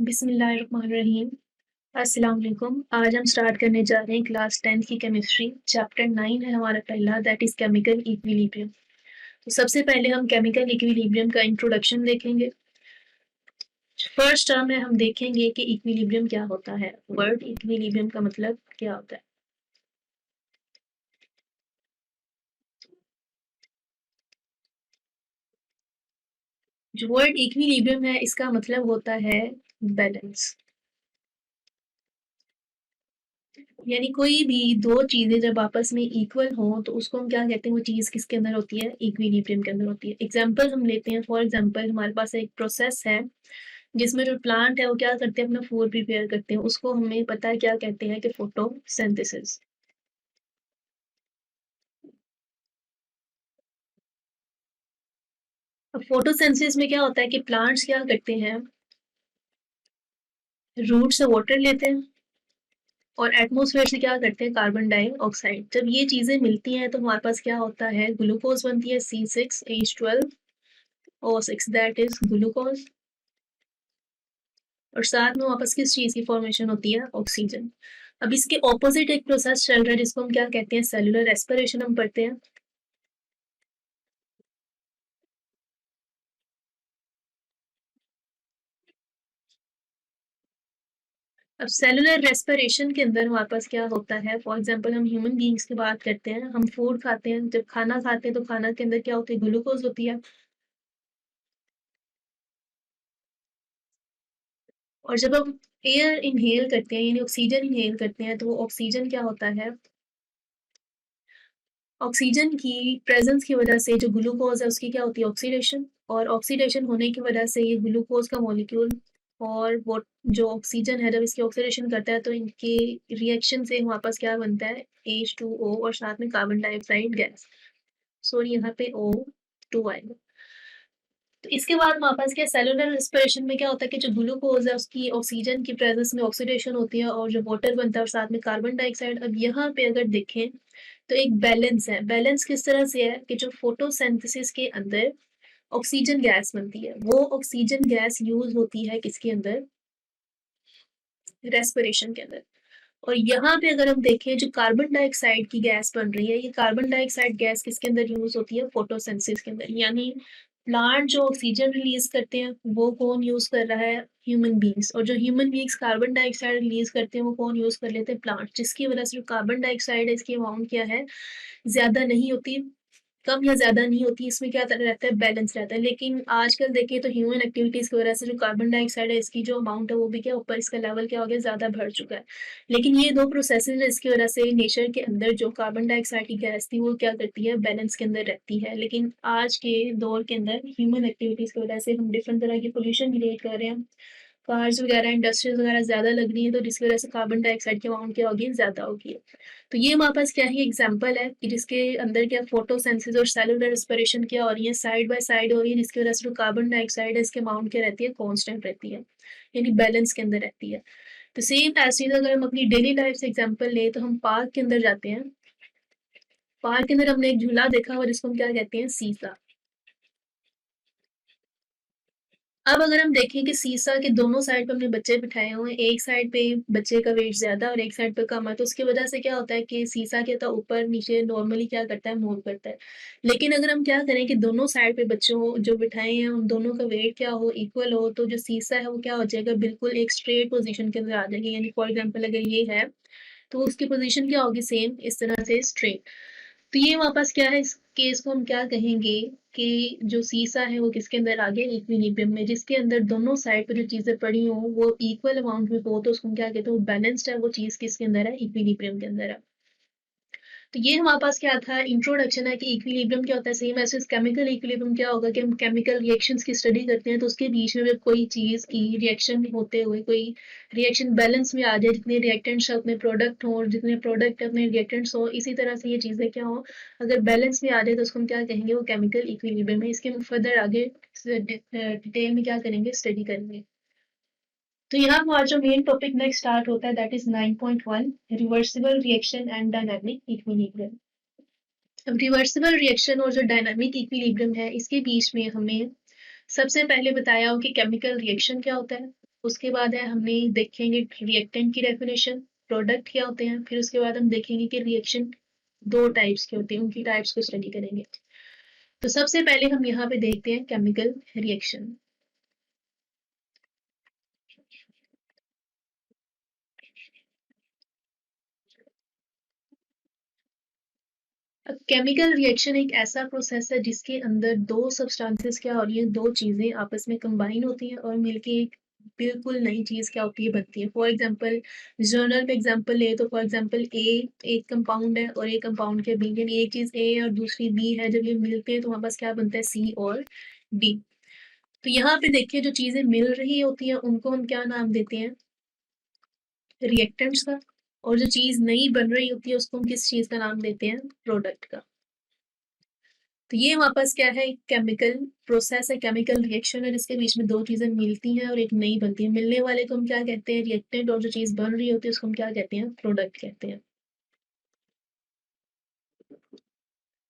बिस्मिल्लाहिर्रहमानिर्रहीम। अस्सलाम वालेकुम। आज हम स्टार्ट करने जा रहे हैं क्लास 10th की केमिस्ट्री। चैप्टर 9 है हमारा पहला, दैट इज़ केमिकल इक्विलिब्रियम। तो सबसे पहले हम केमिकल इक्विलिब्रियम का इंट्रोडक्शन देखेंगे। फर्स्ट टर्म में हम देखेंगे कि इक्विलिब्रियम क्या होता है। वर्ड इक्विलिब्रियम का मतलब क्या होता है। जो वर्ड इक्विलिब्रियम है इसका मतलब होता है बैलेंस। यानी कोई भी दो चीजें जब आपस में इक्वल हो तो उसको हम क्या कहते हैं, वो चीज किसके अंदर होती है, इक्विलिब्रियम के अंदर होती है। एग्जांपल हम लेते हैं। फॉर एग्जांपल हमारे पास एक प्रोसेस है जिसमें जो प्लांट है वो क्या करते हैं, अपना फूड प्रिपेयर करते हैं। उसको हमें पता है क्या कहते हैं कि फोटोसिंथेसिस। अब फोटोसिंथेसिस में क्या होता है कि प्लांट्स क्या करते हैं, रूट से वाटर लेते हैं और एटमॉस्फेयर से क्या करते हैं, कार्बन डाइऑक्साइड। जब ये चीजें मिलती हैं तो हमारे पास क्या होता है, ग्लूकोज बनती है, C6H12O6, दैट इज ग्लूकोज। और साथ में वापस किस चीज की फॉर्मेशन होती है, ऑक्सीजन। अब इसके ऑपोजिट एक प्रोसेस चल रहा है जिसको हम क्या कहते हैं, सेलुलर रेस्पिरेशन हम पढ़ते हैं। अब सेलुलर रेस्पिरेशन के अंदर हमारे पास क्या होता है, फॉर एग्जांपल हम ह्यूमन बीइंग्स की बात करते हैं। हम फूड खाते हैं, जब खाना खाते हैं तो खाना के अंदर क्या होती है, ग्लूकोज होती है। और जब हम एयर इनहेल करते हैं यानी ऑक्सीजन इनहेल करते हैं तो वो ऑक्सीजन क्या होता है, ऑक्सीजन की प्रेजेंस की वजह से जो ग्लूकोज है उसकी क्या होती है, ऑक्सीडेशन। और ऑक्सीडेशन होने की वजह से ये ग्लूकोज का मॉलिक्यूल और वो जो ऑक्सीजन है जब इसकी ऑक्सीडेशन करता है तो इनके रिएक्शन से वापस क्या बनता है, H2O और साथ में कार्बन डाइऑक्साइड गैस। सॉरी यहाँ पे O2 आएगा। तो इसके बाद हमारे पास क्या, सेलुलर रेस्पिरेशन में क्या होता है कि जो ग्लूकोज है उसकी ऑक्सीजन की प्रेजेंस में ऑक्सीडेशन होती है और जो वाटर बनता है और साथ में कार्बन डाइऑक्साइड। अब यहाँ पे अगर देखें तो एक बैलेंस है। बैलेंस किस तरह से है कि जो फोटोसिंथेसिस के अंदर ऑक्सीजन गैस बनती है वो ऑक्सीजन गैस यूज होती है किसके अंदर, रेस्पिरेशन के अंदर। और यहाँ पे अगर हम देखें जो कार्बन डाइऑक्साइड की गैस बन रही है, ये कार्बन डाइऑक्साइड गैस किसके अंदर यूज होती है, फोटोसिंथेसिस के अंदर। यानी प्लांट जो ऑक्सीजन रिलीज करते हैं वो कौन यूज कर रहा है, ह्यूमन बींग्स। और जो human beings carbon dioxide release करते हैं वो कौन यूज कर लेते हैं, प्लांट। जिसकी वजह से जो कार्बन डाइऑक्साइड है इसकी अमाउंट क्या है, ज्यादा नहीं होती, कम या ज्यादा नहीं होती। इसमें क्या रहता है, बैलेंस रहता है। लेकिन आजकल देखिए तो ह्यूमन एक्टिविटीज की वजह से जो कार्बन डाइऑक्साइड है इसकी जो अमाउंट है वो भी क्या ऊपर, इसका लेवल क्या हो गया, ज्यादा बढ़ चुका है। लेकिन ये दो प्रोसेसेस है इसकी वजह से नेचर के अंदर जो कार्बन डाइऑक्साइड की गैस थी वो क्या करती है, बैलेंस के अंदर रहती है। लेकिन आज के दौर के अंदर ह्यूमन एक्टिविटीज की वजह से हम डिफरेंट तरह की पोल्यूशन क्रिएट कर रहे हैं। कार्स वगैरह, इंडस्ट्रीज वगैरह ज्यादा लग रही है तो जिसकी वजह से कार्बन डाइऑक्साइड की अमाउंट क्या होगी, ज्यादा होगी। तो ये हमारे पास क्या है, एग्जाम्पल है कि जिसके अंदर क्या फोटोसिंथेसिस और सेलुलर रेस्पिरेशन क्या हो रही है, साइड बाय साइड हो रही है। जिसकी वजह से जो कार्बन डाइऑक्साइड है इसकी अमाउंट क्या रहती है, कांस्टेंट रहती है, यानी बैलेंस के अंदर रहती है। तो सेम ऐसे अगर हम अपनी डेली लाइफ से एग्जांपल लें तो हम पार्क के अंदर जाते हैं। पार्क के अंदर हमने एक झूला देखा और जिसको हम क्या कहते हैं, सीसा। अब अगर हम देखें कि सीसा के दोनों साइड पे हमने बच्चे बिठाए हुए हैं, एक साइड पे बच्चे का वेट ज्यादा और एक साइड पे कम है, तो उसकी वजह से क्या होता है कि सीसा के तो ऊपर नीचे नॉर्मली क्या करता है, मूव करता है। लेकिन अगर हम क्या करें कि दोनों साइड पे बच्चों जो बिठाए हैं उन दोनों का वेट क्या हो, इक्वल हो, तो जो सीसा है वो क्या हो जाएगा, बिल्कुल एक स्ट्रेट पोजिशन के अंदर आ जाएगी। यानी फॉर एग्जाम्पल अगर ये है तो उसकी पोजीशन क्या होगी, सेम इस तरह से स्ट्रेट। तो ये वापस क्या है, इस केस को हम क्या कहेंगे कि जो सीसा है वो किसके अंदर आ गया, इक्विलिब्रियम में, जिसके अंदर दोनों साइड पे जो चीजें पड़ी हो वो इक्वल अमाउंट में हो तो उसको हम क्या कहते हैं, बैलेंस्ड है। वो चीज किसके अंदर है, इक्विलिब्रियम के अंदर है। तो ये हमारे पास क्या था, इंट्रोडक्शन है कि इक्विलिब्रियम क्या होता है। सेम ऐसे केमिकल इक्विलिब्रियम क्या होगा कि हम केमिकल रिएक्शंस की स्टडी करते हैं तो उसके बीच में जब कोई चीज की रिएक्शन होते हुए कोई रिएक्शन बैलेंस में आ जाए, जितने रिएक्टेंट्स अपने प्रोडक्ट हो और जितने प्रोडक्ट अपने रिएक्टेंट्स हो, इसी तरह से ये चीजें क्या हो, अगर बैलेंस में आ जाए तो उसको हम क्या कहेंगे, वो केमिकल इक्विलिब्रियम है। इसके फर्दर आगे डिटेल में क्या करेंगे, स्टडी करेंगे। तो यहाँ हमारा जो मेन टॉपिक नेक्स्ट स्टार्ट होता है, that is 9.1, reversible reaction and dynamic equilibrium. अब रिवर्सिबल रिएक्शन और जो डायनामिक इक्विलिब्रियम है इसके बीच में हमें सबसे पहले बताया हो कि केमिकल रिएक्शन क्या होता है। उसके बाद है हमने देखेंगे रिएक्टेंट की डेफिनेशन, प्रोडक्ट क्या होते हैं, फिर उसके बाद हम देखेंगे कि रिएक्शन 2 टाइप्स के होते हैं, उनकी टाइप्स को स्टडी करेंगे। तो सबसे पहले हम यहाँ पे देखते हैं केमिकल रिएक्शन। अब केमिकल रिएक्शन एक ऐसा प्रोसेस है जिसके अंदर 2 सब्सटेंसेस क्या हो रही हैं, 2 चीज़ें आपस में कंबाइन होती हैं और मिलके एक बिल्कुल नई चीज़ क्या होती है, बनती है। फॉर एग्ज़ाम्पल जर्नल में एग्ज़ाम्पल लें तो फॉर एग्ज़ाम्पल ए एक कंपाउंड है और एक कंपाउंड के बीच यानी एक चीज़ ए और दूसरी बी है, जब ये मिलते हैं तो हमारे पास क्या बनता है, सी और डी। तो यहाँ पे देखिए जो चीज़ें मिल रही होती हैं उनको हम क्या नाम देते हैं, रिएक्टेंट्स का, और जो चीज़ नई बन रही होती है उसको हम किस चीज़ का नाम देते हैं, प्रोडक्ट का। तो ये हमारे पास क्या है, केमिकल प्रोसेस है, केमिकल रिएक्शन है जिसके बीच में 2 चीज़ें मिलती हैं और एक नई बनती है। मिलने वाले को हम क्या कहते हैं, रिएक्टेंट, और जो चीज़ बन रही होती है उसको हम क्या कहते हैं, प्रोडक्ट कहते हैं।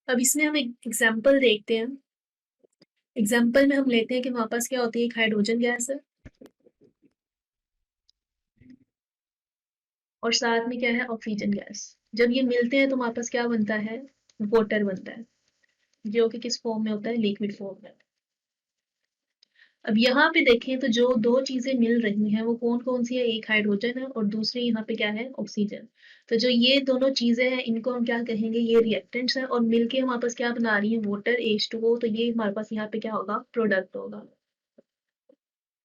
अब इसमें हम एक एग्जांपल देखते हैं। एग्जांपल में हम लेते हैं कि हमारे पास क्या होती है, एक हाइड्रोजन गैस है और साथ में क्या है, ऑक्सीजन गैस। जब ये मिलते हैं तो हमारे पास क्या बनता है, वाटर बनता है, जो कि किस फॉर्म में होता है, लिक्विड फॉर्म में। अब यहाँ पे देखें तो जो 2 चीज़ें मिल रही हैं वो कौन-कौन सी है, एक हाइड्रोजन है और दूसरी यहाँ पे क्या है, ऑक्सीजन। तो जो ये दोनों चीज़ें हैं इनको हम क्या कहेंगे, ये रिएक्टेंट्स हैं और मिलके हमारे पास क्या बना रही हैं, वाटर H2O। तो ये हमारे पास यहाँ पे क्या होगा, प्रोडक्ट होगा।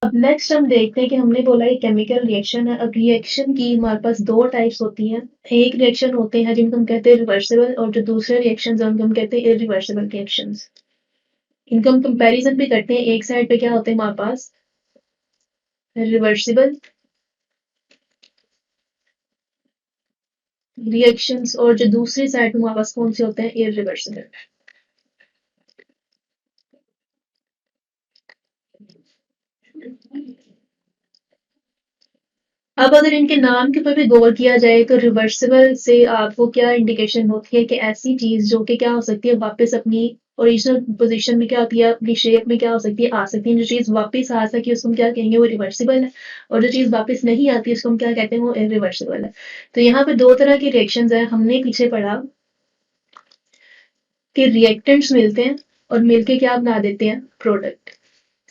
अब नेक्स्ट हम देखते हैं कि हमने बोला ये केमिकल रिएक्शन है। अब रिएक्शन की हमारे पास 2 टाइप्स होती हैं। एक रिएक्शन होते हैं जिनको हम कहते हैं रिवर्सिबल, और जो दूसरे रिएक्शंस हैं उनको हम कहते हैं इरिवर्सिबल रिएक्शंस। इनको हम कंपैरिजन भी करते हैं। एक साइड पे क्या होते हैं हमारे पास, रिवर्सिबल रिएक्शंस, और जो दूसरी साइड पे हमारे पास कौन से होते हैं, इरिवर्सिबल। अब अगर इनके नाम के ऊपर भी गौर किया जाए तो रिवर्सिबल से आपको क्या इंडिकेशन होती है कि ऐसी चीज जो कि क्या हो सकती है, वापस अपनी ओरिजिनल पोजीशन में क्या होती है, अपनी शेप में क्या हो सकती है, आ सकती है। जो चीज वापस आ सके उसको हम क्या कहेंगे, वो रिवर्सिबल है। और जो चीज वापस नहीं आती उसको हम क्या कहते हैं, वो इरिवर्सिबल है। तो यहाँ पे 2 तरह की रिएक्शंस है। हमने पीछे पढ़ा कि रिएक्टेंट्स मिलते हैं और मिलके क्या बना देते हैं, प्रोडक्ट।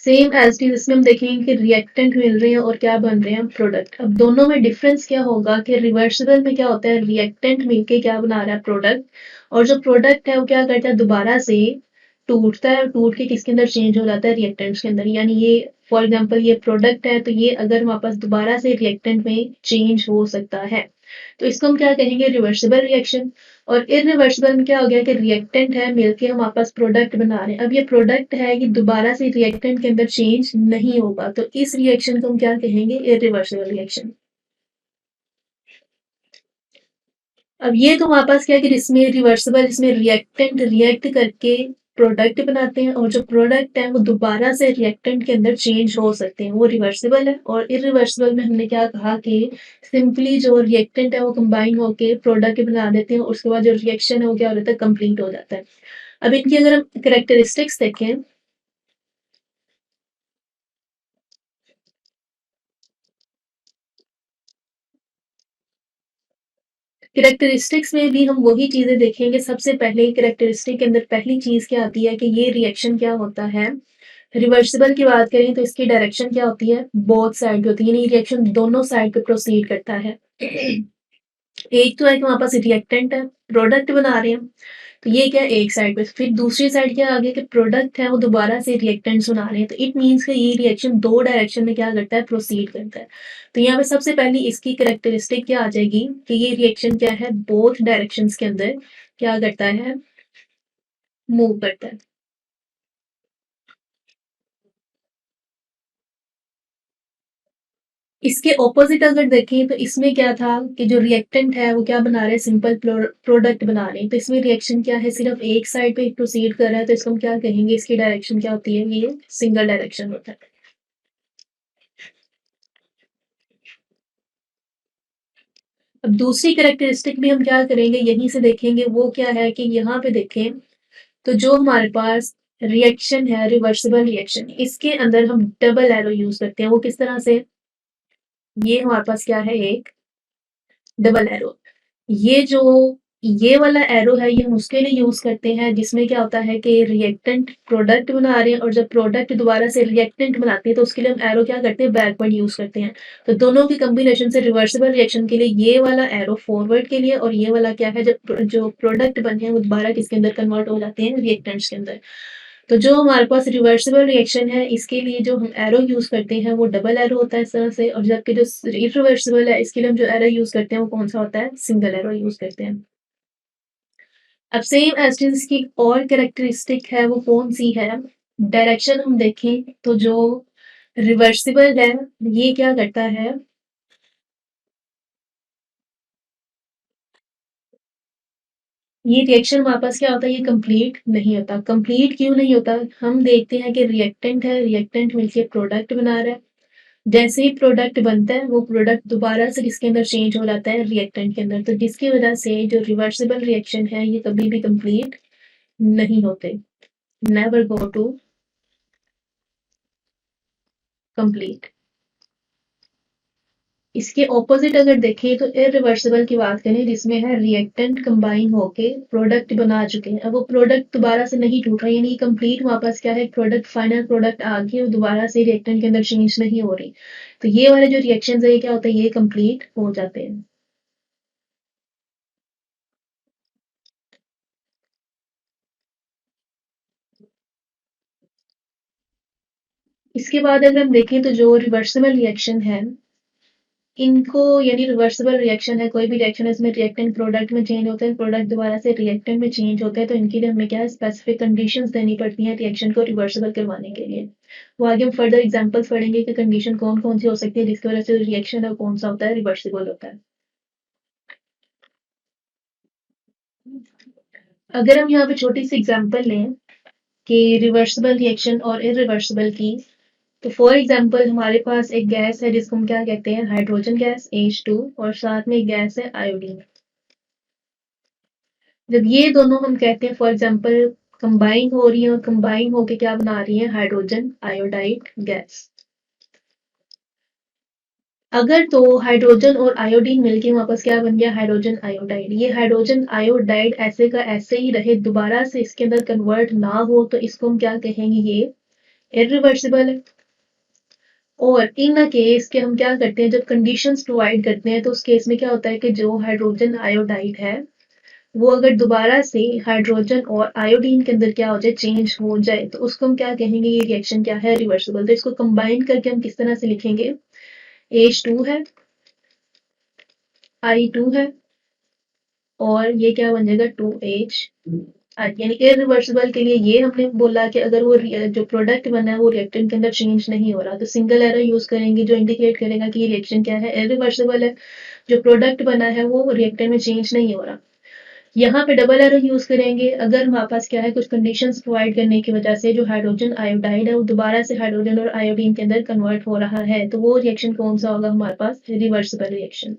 सेम एज टी इसमें हम देखेंगे कि रिएक्टेंट मिल रहे हैं और क्या बन रहे हैं, प्रोडक्ट। अब दोनों में डिफरेंस क्या होगा कि रिवर्सिबल में क्या होता है, रिएक्टेंट मिलके क्या बना रहा है, प्रोडक्ट। और जो प्रोडक्ट है वो क्या करता है, दोबारा से टूटता है और टूट के किसके अंदर चेंज हो जाता है, रिएक्टेंट्स के अंदर। यानी ये फॉर एग्जांपल ये प्रोडक्ट है तो ये अगर हमारे पास दोबारा से रिएक्टेंट में चेंज हो सकता है तो इसको हम क्या कहेंगे, रिवर्सिबल रिएक्शन। और इरिवर्सिबल में क्या हो गया कि रिएक्टेंट है मिलके हमारे पास प्रोडक्ट बना रहे हैं। अब ये प्रोडक्ट है ये दोबारा से रिएक्टेंट के अंदर चेंज नहीं होगा, तो इस रिएक्शन को हम क्या कहेंगे, इरिवर्सिबल रिएक्शन। अब ये तो हमारे पास क्या है कि इसमें रिवर्सिबल, इसमें रिएक्टेंट रिएक्ट करके प्रोडक्ट बनाते हैं और जो प्रोडक्ट है वो दोबारा से रिएक्टेंट के अंदर चेंज हो सकते हैं, वो रिवर्सिबल है। और इरिवर्सिबल में हमने क्या कहा कि सिंपली जो रिएक्टेंट है वो कंबाइन होके प्रोडक्ट बना देते हैं, उसके बाद जो रिएक्शन है वो क्या हो जाता है, कंप्लीट हो जाता है। अब इनकी अगर हम कैरेक्टरिस्टिक्स देखें, कैरेक्टरिस्टिक्स में भी हम वही चीजें देखेंगे। सबसे पहले कैरेक्टरिस्टिक के अंदर पहली चीज क्या आती है कि ये रिएक्शन क्या होता है, रिवर्सिबल की बात करें तो इसकी डायरेक्शन क्या होती है, बोथ साइड पे होती है, यानी रिएक्शन दोनों साइड पे प्रोसीड करता है। एक तो है कि हमारे पास रिएक्टेंट है, प्रोडक्ट बना रहे हैं, तो ये क्या है, एक साइड पे। फिर दूसरी साइड क्या आ गया कि प्रोडक्ट है वो दोबारा से रिएक्टेंट्स बना रहे हैं, तो इट मीन्स कि ये रिएक्शन 2 डायरेक्शन में क्या करता है, प्रोसीड करता है। तो यहाँ पे सबसे पहले इसकी कैरेक्टरिस्टिक क्या आ जाएगी कि ये रिएक्शन क्या है, बोथ डायरेक्शंस के अंदर क्या करता है, मूव करता है। इसके ऑपोजिट अगर देखें तो इसमें क्या था कि जो रिएक्टेंट है वो क्या बना रहे हैं, सिंपल प्रोडक्ट बना रहे हैं। तो इसमें रिएक्शन क्या है, सिर्फ एक साइड पे प्रोसीड कर रहा है, तो इसको हम क्या कहेंगे, इसकी डायरेक्शन क्या होती है, ये सिंगल डायरेक्शन होता है। अब दूसरी कैरेक्टरिस्टिक भी हम क्या करेंगे, यहीं से देखेंगे। वो क्या है कि यहाँ पे देखें तो जो हमारे पास रिएक्शन है, रिवर्सिबल रिएक्शन, इसके अंदर हम डबल एरो यूज करते हैं। वो किस तरह से, ये हमारे पास क्या है, एक डबल एरो। ये जो ये वाला एरो है, ये हम उसके लिए यूज़ करते हैं जिसमें क्या होता है कि रिएक्टेंट प्रोडक्ट बना रहे हैं और जब प्रोडक्ट दोबारा से रिएक्टेंट बनाते हैं तो उसके लिए हम एरो क्या करते हैं, बैकवर्ड यूज़ करते हैं। तो दोनों की कॉम्बिनेशन से रिवर्सिबल रिएक्शन के लिए ये वाला एरो फॉरवर्ड के लिए और ये वाला क्या है, जब जो प्रोडक्ट बने हैं वो दोबारा किसके अंदर कन्वर्ट हो जाते हैं, रिएक्टेंट्स के अंदर। तो जो हमारे पास रिवर्सिबल रिएक्शन है इसके लिए जो हम एरो यूज़ करते हैं वो डबल एरो होता है इस तरह से, और जबकि जो इरिवर्सिबल है इसके लिए हम जो एरो यूज़ करते हैं वो कौन-सा होता है, सिंगल एरो यूज़ करते हैं। अब सेम एस्टेरिस्क की और कैरेक्टरिस्टिक है वो कौन-सी है? डायरेक्शन हम देखें तो जो रिवर्सिबल है ये क्या करता है, ये रिएक्शन हमारे पास क्या होता है, ये कंप्लीट नहीं होता। कंप्लीट क्यों नहीं होता? हम देखते हैं कि रिएक्टेंट है, रिएक्टेंट मिलके प्रोडक्ट बना रहा है। जैसे ही प्रोडक्ट बनता है वो प्रोडक्ट दोबारा से किसके अंदर चेंज हो जाता है, रिएक्टेंट के अंदर। तो जिसकी वजह से जो रिवर्सिबल रिएक्शन है ये कभी भी कंप्लीट नहीं होते, नेवर गो टू कंप्लीट। इसके ऑपोजिट अगर देखें तो इरिवर्सिबल की बात करें जिसमें है रिएक्टेंट कंबाइन होके प्रोडक्ट बना चुके हैं। अब वो प्रोडक्ट दोबारा से नहीं टूट रहा, यानी कंप्लीट हमारे पास क्या है, प्रोडक्ट फाइनल प्रोडक्ट आ गई और दोबारा से रिएक्टेंट के अंदर चेंज नहीं हो रही। तो ये वाले जो रिएक्शन है ये क्या होता है, ये कंप्लीट हो जाते हैं। इसके बाद अगर हम देखें तो जो रिवर्सिबल रिएक्शन है इनको, यानी रिवर्सिबल रिएक्शन है, कोई भी रिएक्शन है इसमें रिएक्टेंट प्रोडक्ट में चेंज होता है, प्रोडक्ट दोबारा से रिएक्टेंट में चेंज होता है, तो इनके लिए हमें क्या है, स्पेसिफिक कंडीशंस देनी पड़ती हैं रिएक्शन को रिवर्सिबल करवाने के लिए। वो आगे हम फर्दर एग्जांपल्स पढ़ेंगे कि कंडीशन कौन-कौन सी हो सकती है जिसकी वजह से रिएक्शन है वो कौन-सा होता है, रिवर्सिबल होता है। अगर हम यहाँ पे छोटी सी एग्जांपल लें कि रिवर्सिबल रिएक्शन और इरिवर्सिबल की, तो फॉर एग्जांपल हमारे पास एक गैस है जिसको हम क्या कहते हैं, हाइड्रोजन गैस H2, और साथ में एक गैस है आयोडीन। जब ये दोनों हम कहते हैं फॉर एग्जांपल कंबाइन हो रही है और कंबाइन होके क्या बना रही है, हाइड्रोजन आयोडाइड गैस। अगर तो हाइड्रोजन और आयोडीन मिलके वापस क्या बन गया, हाइड्रोजन आयोडाइड। ये हाइड्रोजन आयोडाइड ऐसे का ऐसे ही रहे, दोबारा से इसके अंदर कन्वर्ट ना हो, तो इसको हम क्या कहेंगे, ये इरिवर्सिबल है। और इन केस के हम क्या करते हैं, जब कंडीशंस प्रोवाइड करते हैं तो उस केस में क्या होता है कि जो हाइड्रोजन आयोडाइड है वो अगर दोबारा से हाइड्रोजन और आयोडीन के अंदर क्या हो जाए, चेंज हो जाए, तो उसको हम क्या कहेंगे, ये रिएक्शन क्या है, रिवर्सिबल। तो इसको कंबाइन करके हम किस तरह से लिखेंगे, H2 है, I2 है, और ये क्या बन जाएगा, 2H। यानी इरिवर्सिबल के लिए ये हमने बोला कि अगर वो जो प्रोडक्ट बना है वो रिएक्टेंट के अंदर चेंज नहीं हो रहा, तो सिंगल एरो यूज करेंगे जो इंडिकेट करेगा कि ये रिएक्शन क्या है, इरिवर्सिबल है। जो प्रोडक्ट बना है वो रिएक्टेंट में चेंज नहीं हो रहा। यहाँ पे डबल एरो यूज करेंगे अगर हमारे पास क्या है, कुछ कंडीशंस प्रोवाइड करने की वजह से जो हाइड्रोजन आयोडाइड है वो दोबारा से हाइड्रोजन और आयोडीन के अंदर कन्वर्ट हो रहा है, तो वो रिएक्शन कौन सा होगा हमारे पास, रिवर्सिबल रिएक्शन।